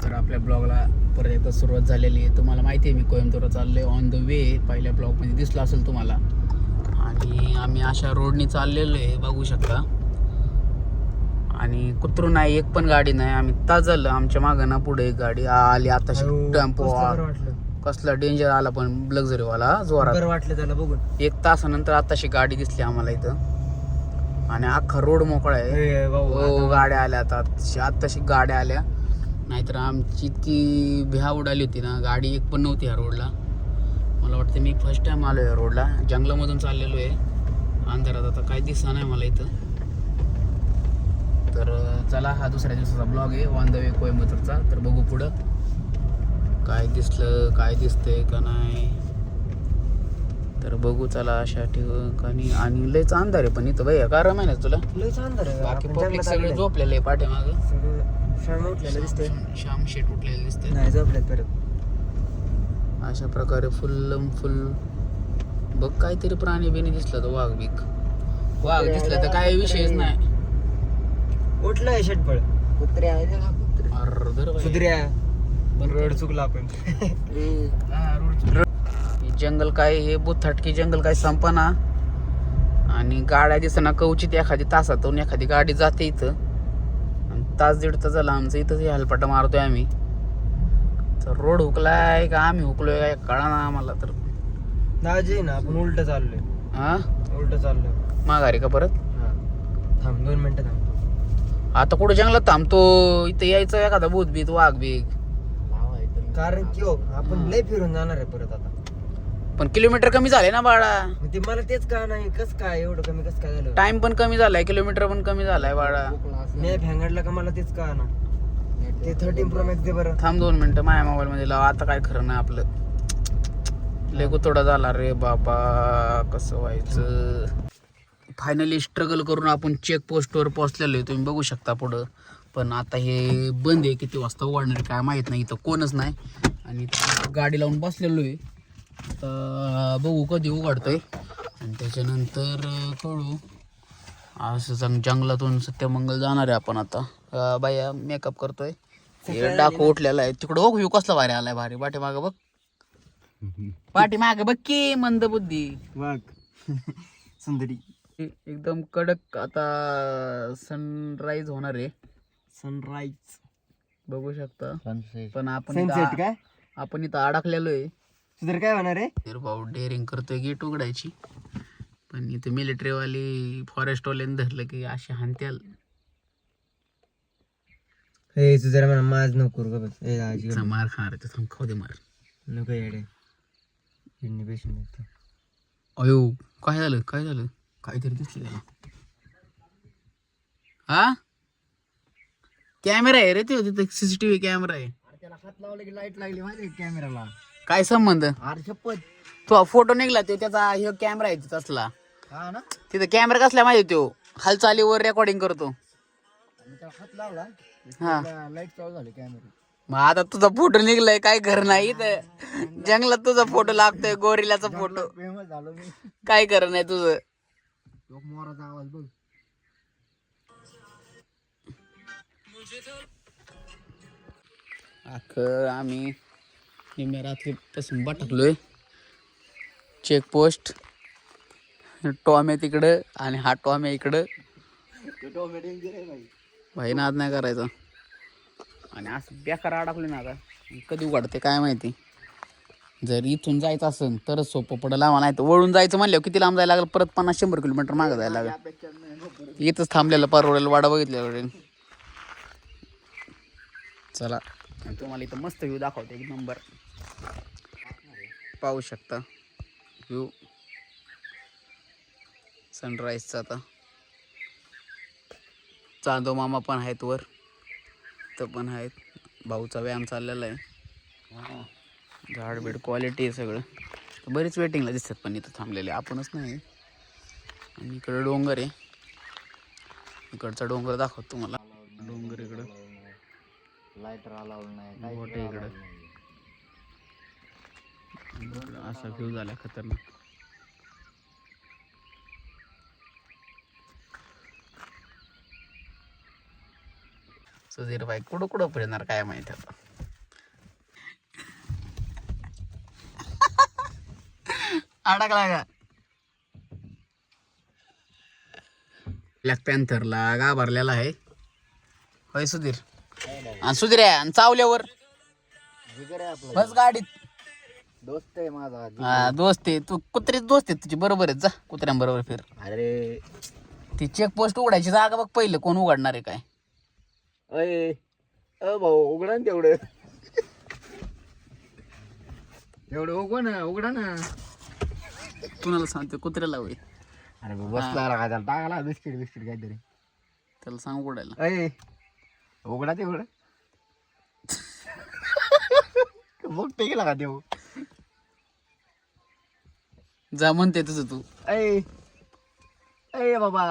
तर आपल्या ब्लॉगला परत एकदा सुरुवात झालेली आहे. तुम्हाला माहिती आहे मी कोइंबतूरला चाललोय ऑन द वे. पहिल्या ब्लॉगमध्ये दिसलं असेल तुम्हाला. आणि आम्ही अशा रोडनी चाललेलो आहे बघू शकता. आणि कुत्रू नाही, एक पण गाडी नाही. आम्ही तास झालं आमच्या मागं ना पुढे एक गाडी आली आता. टेम्पो कसला डेंजर आला पण लक्झरीवाला जोरात वाटलं त्याला बघून. 1 तासानंतर आताशी गाडी दिसली आम्हाला इथं. आणि अख्खा रोड मोकळा आहे. हो गाड्या आल्या आता आत्ताशी गाड्या आल्या. नाहीतर आमची इतकी भ्या उडाली होती ना, गाडी एक पण नव्हती ह्या रोडला. मला वाटतं मी फर्स्ट टाइम आलो या रोडला. जंगलामधून चाललेलो आहे अंधारात. आता काय दिसणार नाही मला इथं. तर चला, हा दुसऱ्या दिवसाचा ब्लॉग आहे ऑन द वे कोइंबतूरचा. तर बघू पुढं काय दिसलं, काय दिसतंय का नाही. तर बघू चला अशा ठिकाणी. आणि लयच अंधार आहे पण इथं भैया का रमायना तुला. लयच अंधार आहे. बाकी पब्लिक सगळे झोपलेले आहे पाठीमागं. श्याम उठलेलं दिसतंय. श्याम शेट उठलेले दिसते. नाही झोपल्यात परत. अशा प्रकारे फुल बघ. काहीतरी प्राणी बिणी दिसला तो वाघ दिसला तर काय विषयच नाही. उठलंय षटफळ. कुत्र्या कुत्र्या रोड चुकला आपण. जंगल काय हे बुथाटकी जंगल काय संपना. आणि गाड्या दिसना कवचित एखादी तासातून एखादी गाडी जाते इथं. आणि तास दीड तास झाला आमचं इथंच हेलपाटा मारतोय आम्ही. तर रोड हुकलाय का आम्ही हुकलोय काय कळा ना आम्हाला. तर दाजी ना आपण उलट चाललोय. हा उलट चाललोय माघारी का परत. थांब 2 मिनिटं थांबतो. आता कुठं जंगलात थांबतो. इथं यायचं एखादा भूत बीत वाघ बीग. कारण की आपण लय फिरून जाणार आहे परत आता. पण किलोमीटर कमी झाले ना बाळा. ते मला तेच का नाही कस काय एवढं कमी कस काय झालं. टाइम पण कमी झालाय, किलोमीटर पण कमी झालाय बाळा. मॅप हँगडला का मला तेच का ना. ते 13 प्रो मॅक्स दे बरं. थांब 2 मिनिटं माझ्या मोबाईल मध्ये लाव. आता काय खरं नाही आपलं. लय गुतोडा झाला रे बाबा. कसं व्हायचं. फायनली स्ट्रगल करून आपण चेक पोस्टवर पोहोचलेलो आहे. तुम्ही बघू शकता पुढं. पण आता हे बंद आहे. किती वाजता उघडणार काय माहित नाही. इथं कोणच नाही. आणि गाडी लावून बसलेलो आहे. तर बघू कधी उघडतोय. आणि त्याच्यानंतर कळू. असं जंगलातून सत्यमंगल जाणार आहे आपण आता. बाया मेकअप करतोय. डाकू उठलेला आहे तिकडं. हो व्ह्यू कसला भारी आलाय. भारी पाठीमागं बघ. पाठीमागं बघ की मंद बुद्धी वाघ सुंदरी. एकदम कडक आता सनराईज होणार आहे. सनराईज बघू शकता. पण सनसेट काय आपण इथं अडकलेलो आहे. सुंदर काय होणार आहे. भाऊ डेअरिंग करतोय गेट उघडायची. पण इथे मिलिटरीवाली फॉरेस्टवाल्याने धरलं की अशी हानत्याल. हे जरा मला माज नको करू बस. मार खाणार आहे थांब खाऊ दे मार. नको येडे. अयो काय झालं काय झालं. काहीतरी दिसलं त्याला. हा कॅमेरा आहे रे. ते तिथे सीसीटीव्ही कॅमेरा आहे. त्याला हात लावला की लाईट लागली माहिती कॅमेराला. काय संबंध. अरे शपथ. तो फोटो निघला तो त्याचा हे कॅमेरा आहे तसला. हा ना. तिथं कॅमेरा कसला माहिती तो हालचालीवर रेकॉर्डिंग करतो. हात लावला. हा लाईट चालू झाली कॅमेरा. मग आता तुझा फोटो निघलाय काय कर नाही. तर जंगलात तुझा फोटो लागतोय. गोरिलाचा फोटो. फेमस झालो मी. काय कर नाही तुझं. मोराचा आवाज बघ. आम्ही निम्या रात्रीपासून भटकलोय. चेकपोस्ट टॉम्या तिकडं आणि हा टॉम्या इकडं. भाई नाद नाही करायचा. आणि असं बेकार अडकले ना आता. कधी उघडते काय माहिती. जर इथून जायचं असेल तरच सोपं पडलं आम्हाला. नाही तर वळून जायचं म्हणल्यावर किती लांब जायला लागलं. परत 50-100 किलोमीटर मागं जायला लागलं. इथंच थांबलेलं परवडेल वाडा बघितल्या. चला तुम्हाला इथं मस्त व्ह्यू दाखवते. एक नंबर पाहू शकता व्ह्यू सनराईजचा. आता चांदो मामा पण आहेत वर. तर पण आहेत. भाऊचा व्यायाम चाललेला आहे. झाडबीड क्वालिटी आहे सगळं. बरीच वेटिंगला दिसतात पण इथं थांबलेले आपणच नाही. आणि इकडं डोंगर आहे. इकडचा डोंगर दाखवतो तुम्हाला. डोंगर इकडं लाईटर अलाउड नाही. मोठे इकडं. असा व्ह्यू झाला खतरनाक. सुधीर भाई कुठं फिरणार काय माहिती आता. अडकला का ब्लॅक पॅन्थरला घाबरलेला आहे होय सुधीर आणि सुधीर आहे आणि चावल्यावर बस गाडीत दोस्त आहे माझा हा दोस्त आहे तू कुत्रीच दोस्त आहे तुझी बरोबर आहे जा कुत्र्यांबरोबर फिर अरे ती चेक पोस्ट उघडायची जागा बघ पहिलं कोण उघडणार आहे काय अय भाऊ उघडा ना तेवढं तेवढं उघडा ना कुणाला सांगते कुत्र्याला होय अरे बसला का त्याला टाकाला बिस्किट बिस्किट काहीतरी त्याला सांग उघडायला अय उघडा तेवढं बघते गेला का देऊ जा म्हणते तुझं तू अय अय बाबा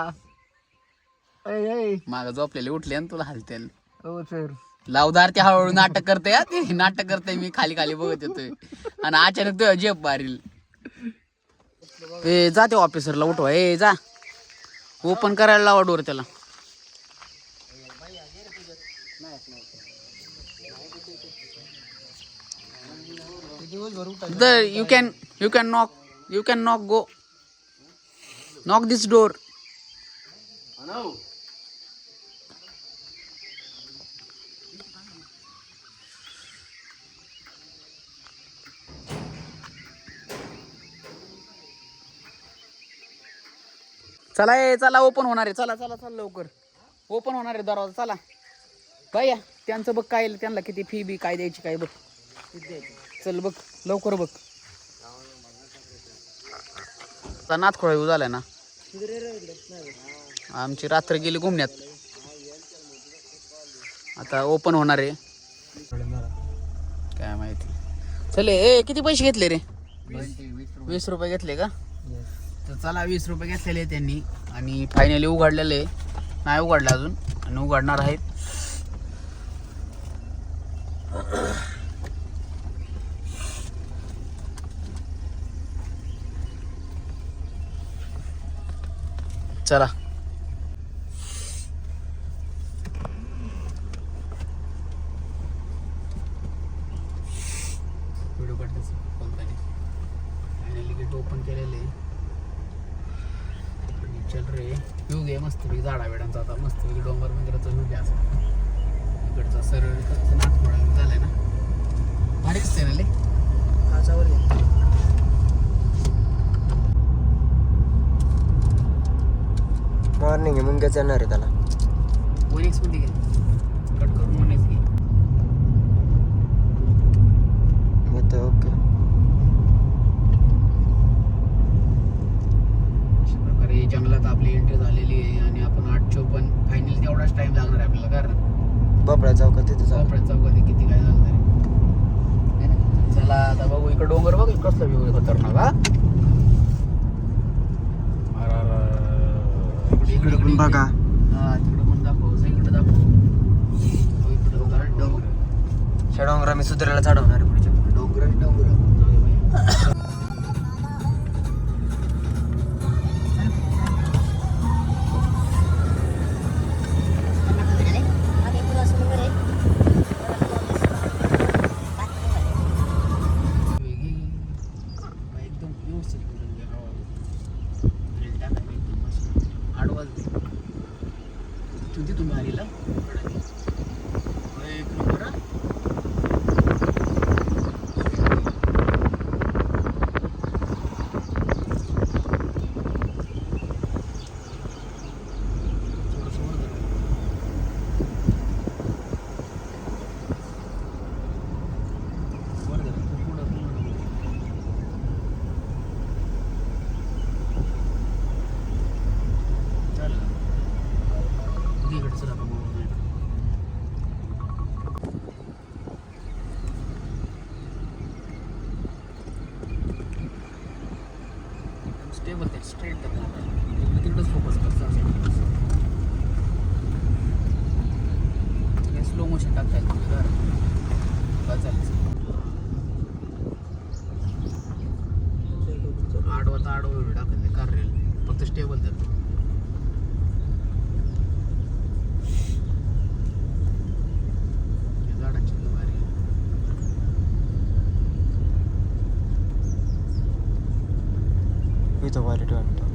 अय अय माग झोपलेले उठले आणि तुला हलते हो सर लावदार ते हळूहळू नाटक करते हा ते नाटक करते मी खाली खाली बघत येतोय आणि अचानक तो जेप मारील ए जा ते ऑफिसरला उठवा ए जा ओपन करायला लावा डोर त्याला you can knock go knock this door चला ए चला ओपन होणार आहे चला चला चला लवकर ओपन होणार आहे दरवाजा चला भैया त्यांचं बघ काय त्यांना किती फी बी काय द्यायची काय बघ चल बघ लवकर बघ नाथखोळा येऊ झालाय ना आमची रात्र गेली घुमण्यात आता ओपन होणार आहे काय माहिती चले ए किती पैसे घेतले रे 20 रुपये घेतले का तर चला 20 रुपये घेतलेले त्यांनी आणि फायनली उघडलेले नाही उघडले अजून आणि उघडणार आहेत चला व्हिडिओ काढतेच कोणताही फायनली गेट ओपन केलेले चल रे व्ह्यू घे मस्त पैकी झाडा वेडांचा आता मस्त पैकी डोंगर मंदिराचा व्ह्यू घ्या इकडचा सरळ नाथखोळा झालाय ना भारी दिसतंय ना ले मॉर्निंग आहे मुंग्याच येणार आहे त्याला 1x मध्ये घे कट करून 1x घे येतो ओके अशा प्रकारे जंगलात आपली एंट्री झालेली आहे आणि आपण 8:54 फायनली तेवढाच टाइम लागणार आहे आपल्याला कारण बापळा चौकात तिथे चौपड्यात चौकात किती काय झालं तरी चला आता बघू इकडे डोंगर बघ कसला व्ह्यू आहे खतरनाक हा इकडे पण बघा हा तिकडे पण दाखव इकडे दाखव हो, इकडे डोंगर डोंगरा मी सुधारायला चढवणार आहे पुढच्या डोंगर एकदम व्यवस्थित बोलून घ्या एकदम मस्त आडवाज तुझी तुम्ही आलीला एक नंबर हा. थोडंसं वर धर. वर धर. पुढं चालेल इकडचं आपण स्टेबल ते स्ट्रेट तिकडेच फोकस करतो स्लो मोशन टाकता येईल तुझं बस झालं आडवा तर आडवा व्हिडिओ टाकले कार रेल फक्त स्टेबल तर झाडांची भारी इथं क्वालिटी वाटतं.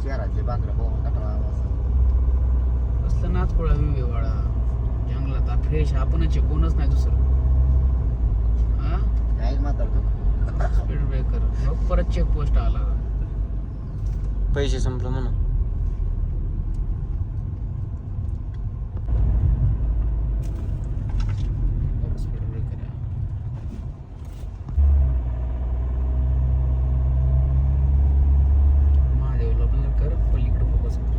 शहरातले बांद्रा बघून कसलं नाचकोळा विवेवाडा जंगलात फ्रेश आपणच आहे, कोणच नाही दुसरं. हा काय म्हातारा स्पीड ब्रेकर मग परत चेक पोस्ट आला. पैसे संपलं म्हणून. स्पीड ब्रेकर आहे. महादेवला पण कर, पलीकडे फोकस कर.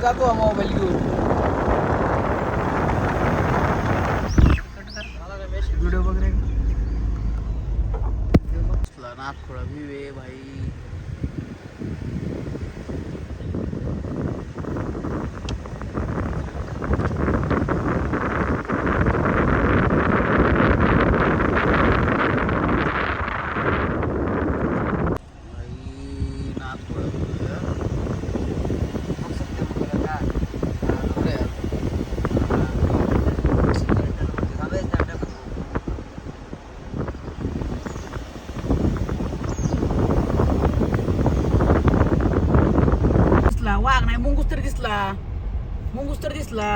जातो मोबाईल घेऊन. व्हिडिओ वगैरे नागपुरा विवे भाई. वाघ नाही, मुंगूस तर दिसला, मुंगूस तर दिसला.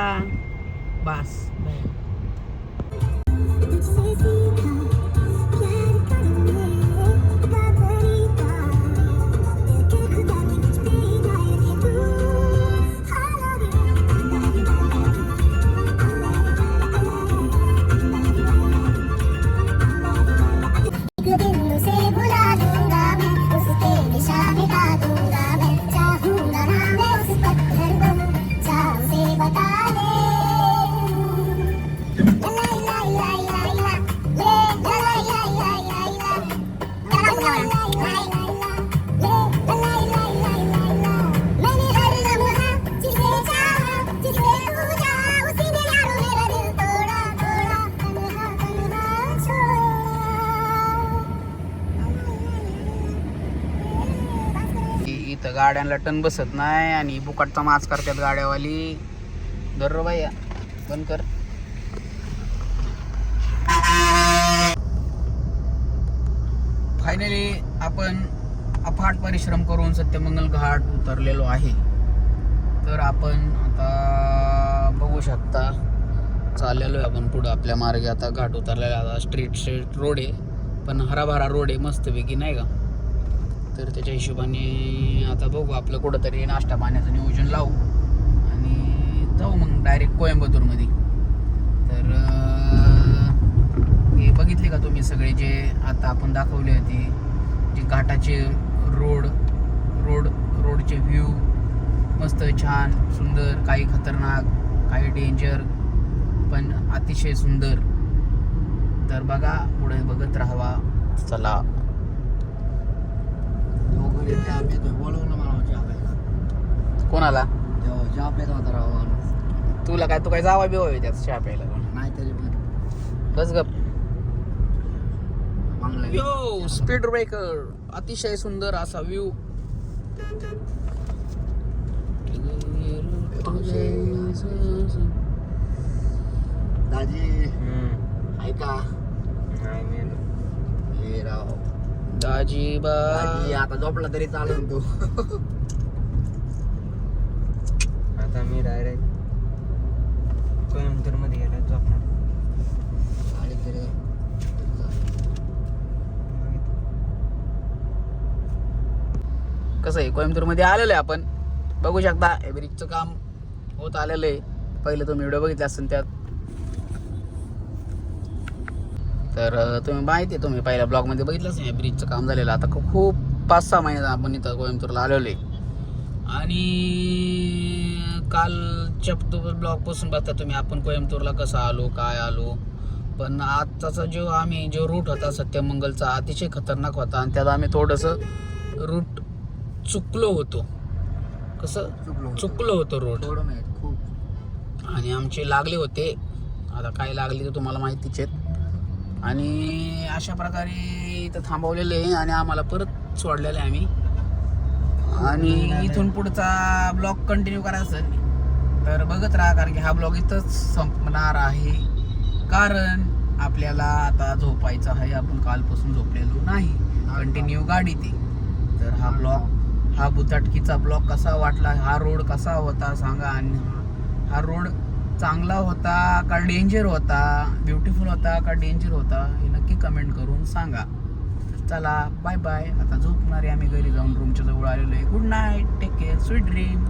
बस इथं गाड्यांना टन बसत नाही आणि बुकाटचा माच करतात गाड्यावाली. दर बाई बंद कर. फायनली आपण अफाट परिश्रम करून सत्यमंगल घाट उतरलेलो आहे. तर आपण आता बघू शकता चाललेलो आहे आपण पुढं आपल्या मार्गे. आता घाट उतरलेला, आता स्ट्रीट रोड आहे, पण हराभरा रोड आहे मस्तपैकी, नाही का. तर त्याच्या हिशोबाने आता बघू आपलं कुठंतरी नाश्ता पाण्याचं नियोजन लावू आणि जाऊ मग डायरेक्ट कोइंबतूरमध्ये. तर हे बघितले का तुम्ही सगळे जे आता आपण दाखवले होते, जे घाटाचे रोडचे व्ह्यू मस्त छान सुंदर, काही खतरनाक, काही डेंजर, पण अतिशय सुंदर. तर बघा, पुढे बघत राहावा. चला. कोणाला? तुला काय, तू काय जावा बिवा त्यात चहा प्यायला? नाही तरी पण बस गप. यो स्पीड ब्रेकर, अतिशय सुंदर असा व्ह्यू. दाजी हम्म. ऐका नाही मेलो. हे राव दाजीबा दाजी आता झोपला तरी चालेल तू. आता मी डायरेक्ट कोइंबतूर मध्ये गेला झोपणार. आणि तरी कसं आहे कोइंबतूर मध्ये आलेलो आहे आपण. बघू शकता हे ब्रिजचं काम होत आलेलं आहे. पहिले तुम्ही व्हिडिओ बघितला असेल त्यात. तर तुम्ही माहिती आहे, तुम्ही पहिल्या ब्लॉगमध्ये बघितलंच नाही ब्रिजचं काम झालेलं. आता खूप 5-6 महिन्यात आपण इथं कोइंबतूरला आलेलो आहे. आणि कालच्या ब्लॉगपासून बघता तुम्ही आपण कोइंबतूरला कसं आलो काय आलो. पण आत्ताचा जो रूट होता सत्यमंगलचा अतिशय खतरनाक होता. आणि त्यात आम्ही थोडंसं रूट चुकलो होतो. कसं चुकलो होतो रोड. थोडं नाही खूप. आणि आमचे लागले होते. आता काय लागले ते तुम्हाला माहितीच आहेत. आणि अशा प्रकारे इथं थांबवलेले आहे आणि आम्हाला परत सोडलेलं आहे आम्ही. आणि इथून पुढचा ब्लॉग कंटिन्यू करायचा असेल तर बघत राहा, कारण की हा ब्लॉग इथंच संपणार आहे. कारण आपल्याला आता झोपायचं आहे. आपण कालपासून झोपलेलो नाही, कंटिन्यू गाडी ते. तर हा बुताटकीचा ब्लॉग कसा वाटला, हा रोड कसा होता सांगा. आणि हा रोड चांगला होता का डेंजर होता, ब्युटिफुल होता का डेंजर होता, हे नक्की कमेंट करून सांगा. चला बाय बाय. आता झोपणार आहे आम्ही, घरी जाऊन रूमच्या जवळ आलेलो आहे. Good night, take care, sweet dream.